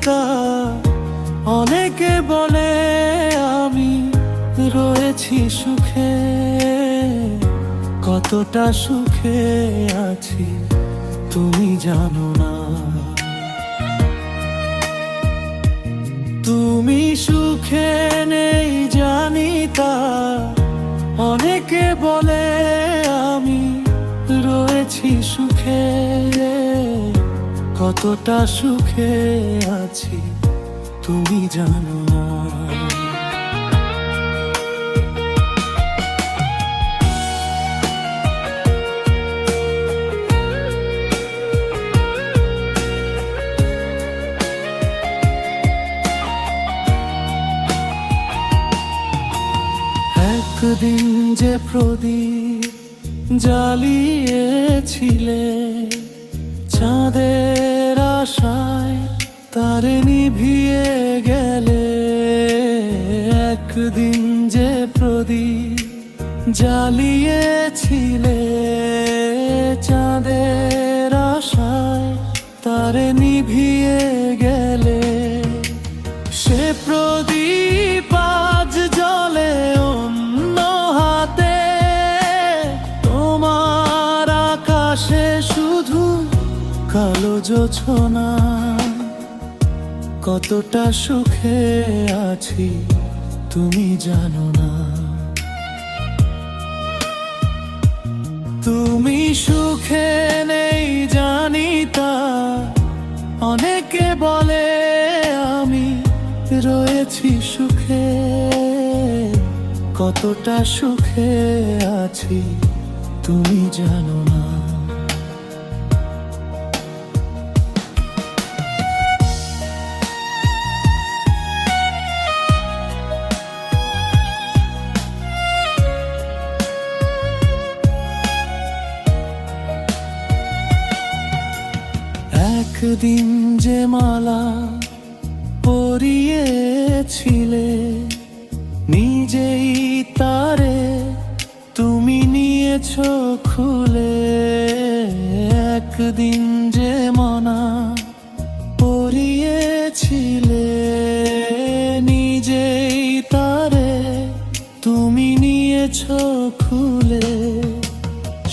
তা, অনেকে বলে আমি রয়েছি সুখে, কতটা সুখে আছি তুমি জানো না। তুমি সুখে নেই জানি তা, অনেকে বলে আমি রয়েছি সুখে, কতটা সুখে আছি তুমি জানো না। একদিন যে প্রদীপ জ্বালিয়েছিলে চাঁদের আশায় তার নিভিয়ে গেলে, একদিন যে প্রদীপ জ্বালিয়েছিলে চাঁদের আশায় তার নিভিয়ে গেলে, সে প্রদীপ আজ জ্বলে অন্য হাতে, তোমার আকাশে শুধু কালো জোছনা, কতটা সুখে আছি তুমি জানো না। তুমি সুখে নেই জানি তা, অনেকে বলে আমি রয়েছি সুখে, কতটা সুখে আছি তুমি জানো না। একদিন যে মালা পরিয়েছিলে নিজেই তারে তুমি নিয়েছো খুলে, একদিন যে মনা পরিয়েছিলে নিজেই তারে তুমি নিয়েছো খুলে,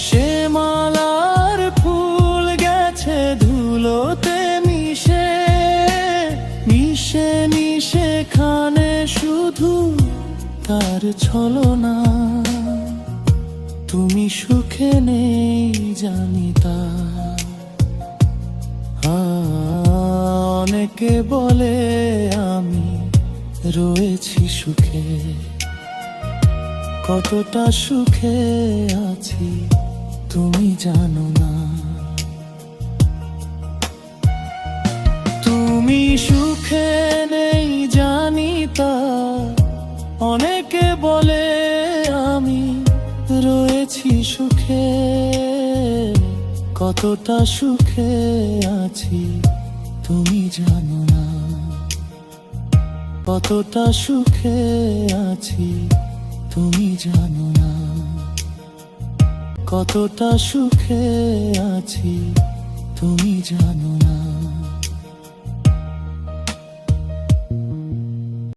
সে মালার ফুল গেছে ধুলোতে মিশে, মিশে মিশে খানে শুধু তার ছলনা, তুমি সুখে নেই জানি তা। অনেকে বলে আমি রয়েছি সুখে, কতটা সুখে আছি তুমি জানো না। তুমি সুখে নেই জানি তা, অনেকে বলে আমি রয়েছি সুখে, কতটা সুখে আছি তুমি জানো না, কতটা সুখে আছি তুমি জানো না, কতটা সুখে আছি তুমি জানো না।